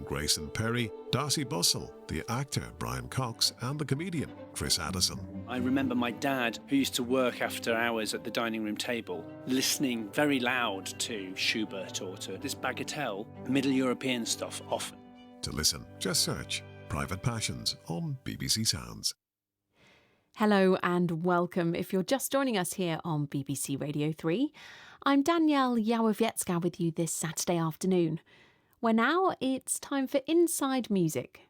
Grayson Perry, Darcy Bussell, the actor Brian Cox, and the comedian Chris Addison. I remember my dad, who used to work after hours at the dining room table, listening very loud to Schubert or to this bagatelle, Middle European stuff often. To listen, just search Private Passions on BBC Sounds. Hello and welcome if you're just joining us here on BBC Radio 3. I'm Danielle Yałowiecka with you this Saturday afternoon, where now it's time for Inside Music.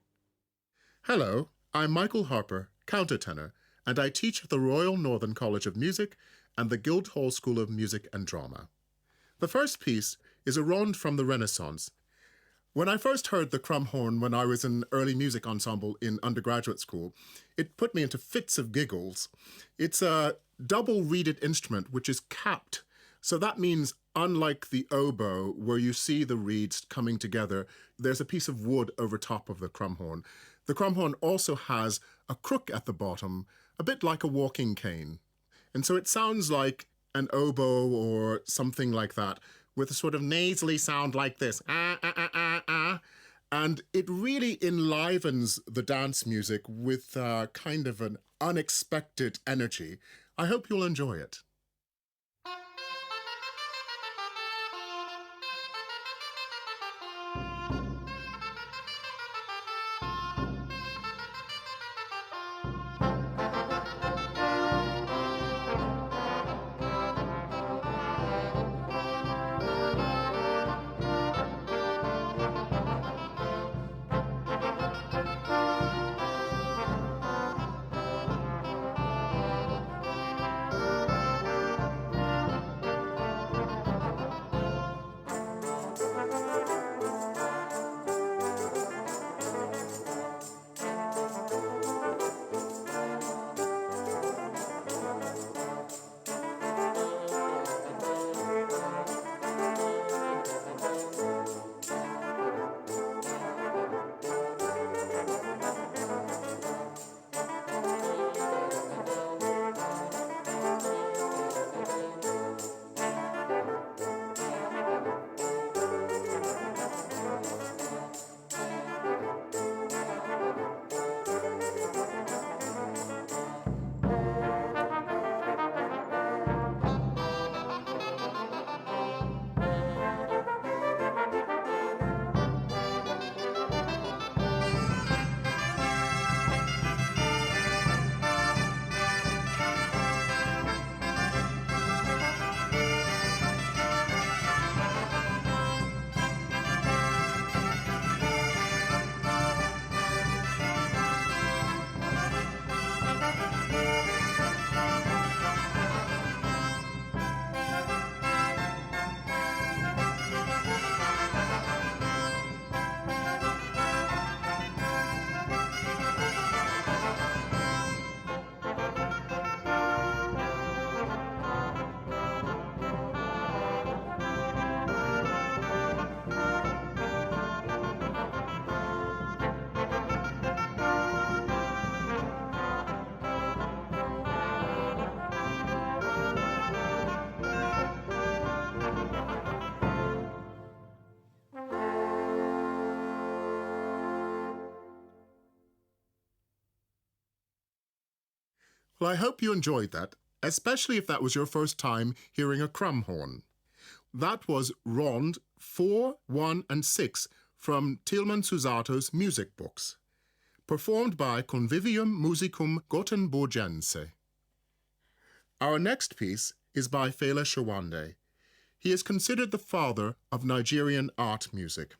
Hello, I'm Michael Harper, countertenor, and I teach at the Royal Northern College of Music and the Guildhall School of Music and Drama. The first piece is a ronde from the Renaissance. When I first heard the crumhorn when I was in early music ensemble in undergraduate school, it put me into fits of giggles. It's a double-reeded instrument which is capped, so that means unlike the oboe where you see the reeds coming together, there's a piece of wood over top of the crumhorn. The crumhorn also has a crook at the bottom, a bit like a walking cane. And so it sounds like an oboe or something like that, with a sort of nasally sound like this, ah, ah, ah, ah, ah. And it really enlivens the dance music with kind of an unexpected energy. I hope you'll enjoy it. Well, I hope you enjoyed that, especially if that was your first time hearing a crumhorn. That was Ronde 4, 1 and 6 from Tilman Susato's music books, performed by Convivium Musicum Gothenburgense. Our next piece is by Fela Shawande. He is considered the father of Nigerian art music.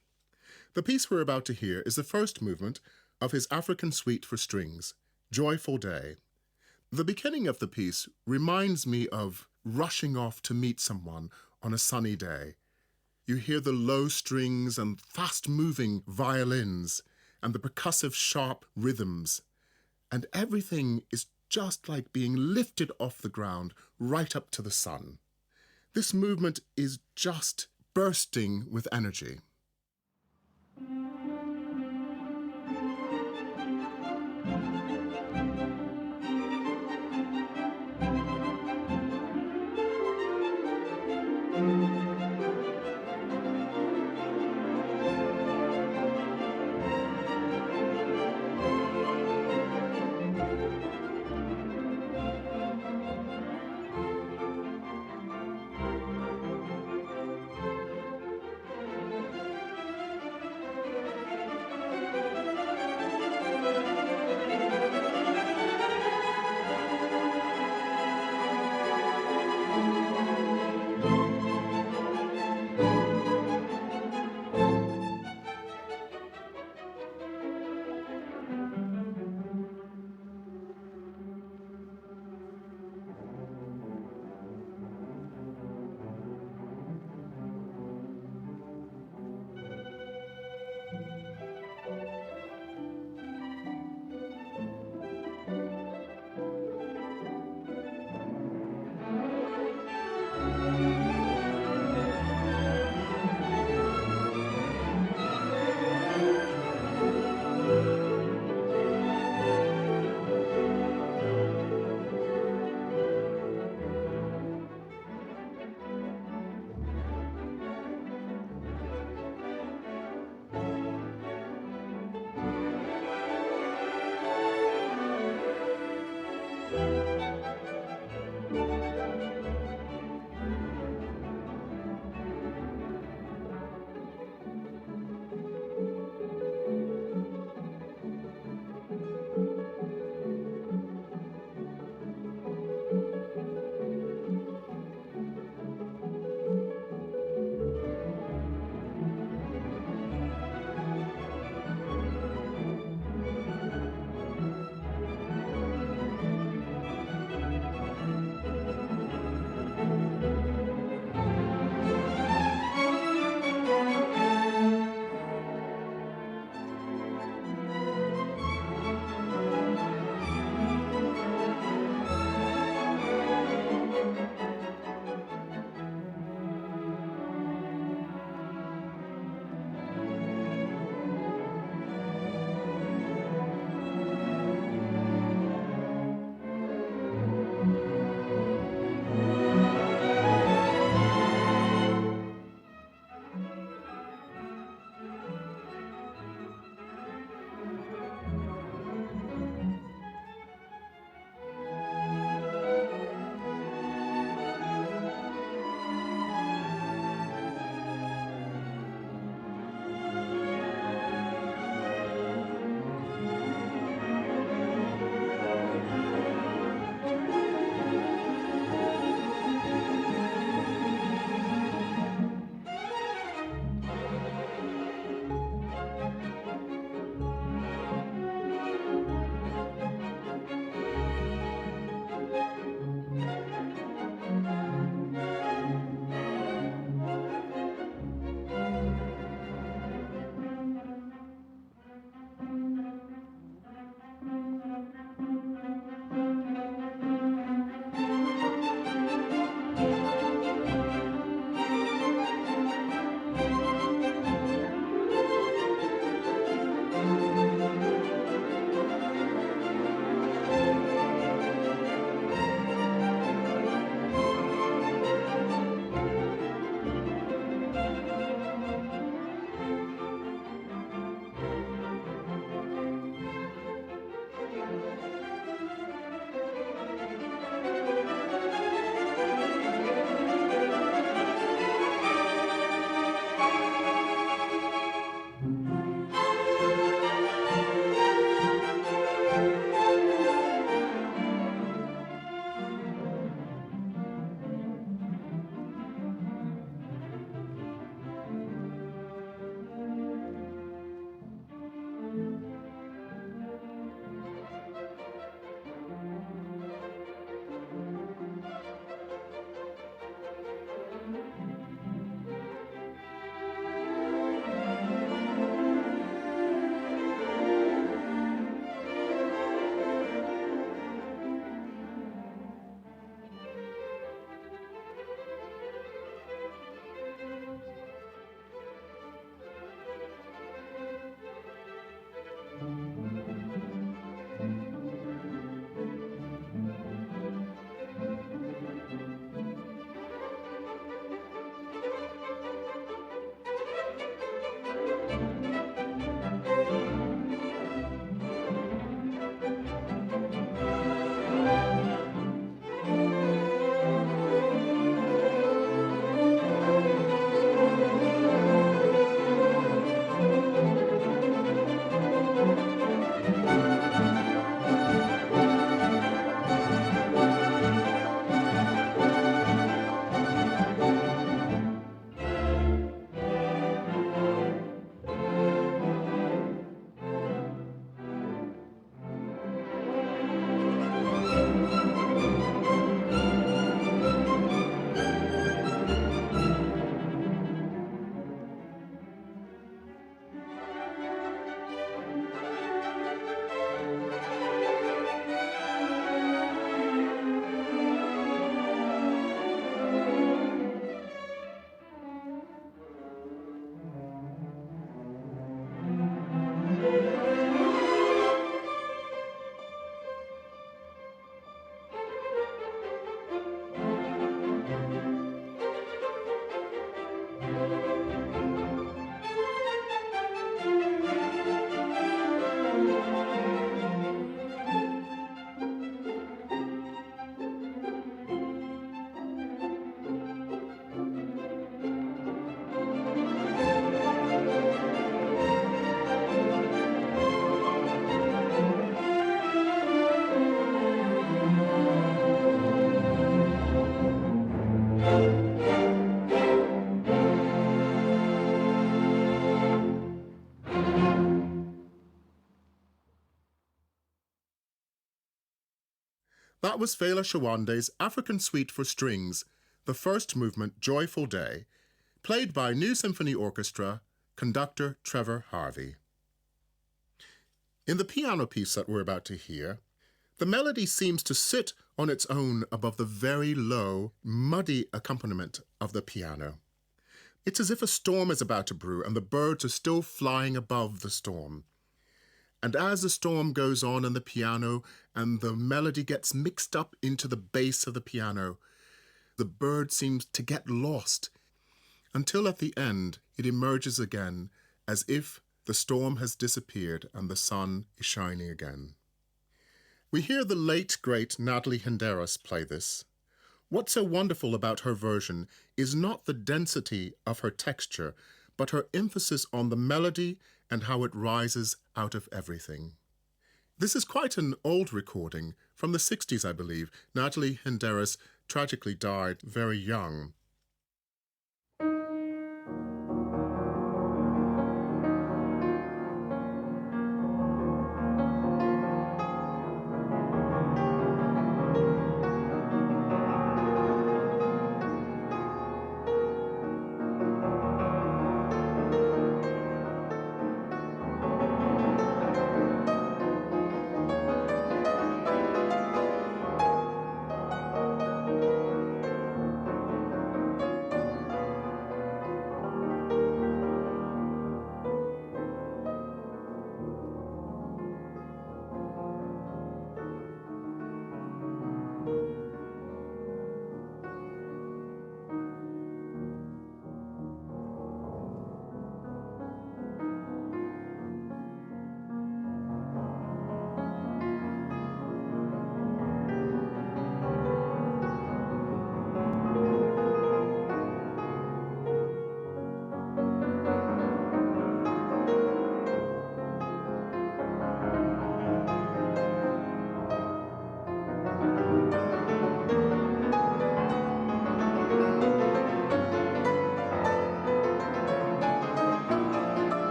The piece we're about to hear is the first movement of his African suite for strings, Joyful Day. The beginning of the piece reminds me of rushing off to meet someone on a sunny day. You hear the low strings and fast-moving violins and the percussive sharp rhythms, and everything is just like being lifted off the ground right up to the sun. This movement is just bursting with energy. That was Fela Shawande's African Suite for Strings, the first movement, Joyful Day, played by New Symphony Orchestra, conductor Trevor Harvey. In the piano piece that we're about to hear, the melody seems to sit on its own above the very low, muddy accompaniment of the piano. It's as if a storm is about to brew and the birds are still flying above the storm. And as the storm goes on in the piano and the melody gets mixed up into the bass of the piano, the bird seems to get lost until at the end it emerges again as if the storm has disappeared and the sun is shining again. We hear the late, great Natalie Henderas play this. What's so wonderful about her version is not the density of her texture, but her emphasis on the melody and how it rises out of everything. This is quite an old recording, from the 60s, I believe. Natalie Henderas tragically died very young.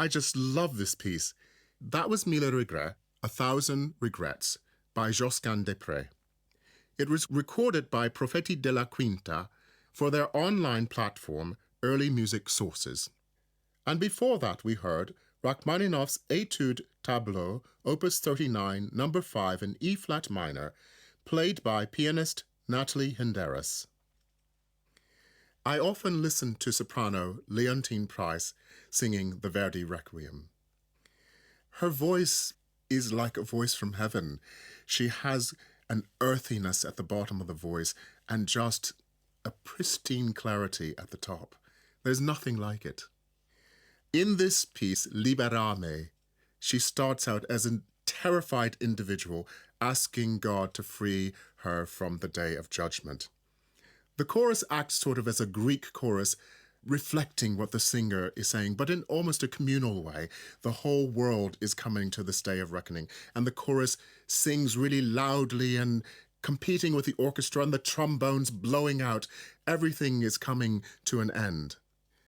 I just love this piece. That was Mille Regrets, A Thousand Regrets, by Josquin des Prez. It was recorded by Profeti de la Quinta for their online platform, Early Music Sources. And before that, we heard Rachmaninoff's Etude Tableau, Opus 39, No. 5 in E-flat minor, played by pianist Natalie Hinderas. I often listen to soprano Leontine Price singing the Verdi Requiem. Her voice is like a voice from heaven. She has an earthiness at the bottom of the voice and just a pristine clarity at the top. There's nothing like it. In this piece, Liberame, she starts out as a terrified individual asking God to free her from the day of judgment. The chorus acts sort of as a Greek chorus, reflecting what the singer is saying, but in almost a communal way. The whole world is coming to this day of reckoning, and the chorus sings really loudly and competing with the orchestra and the trombones blowing out. Everything is coming to an end.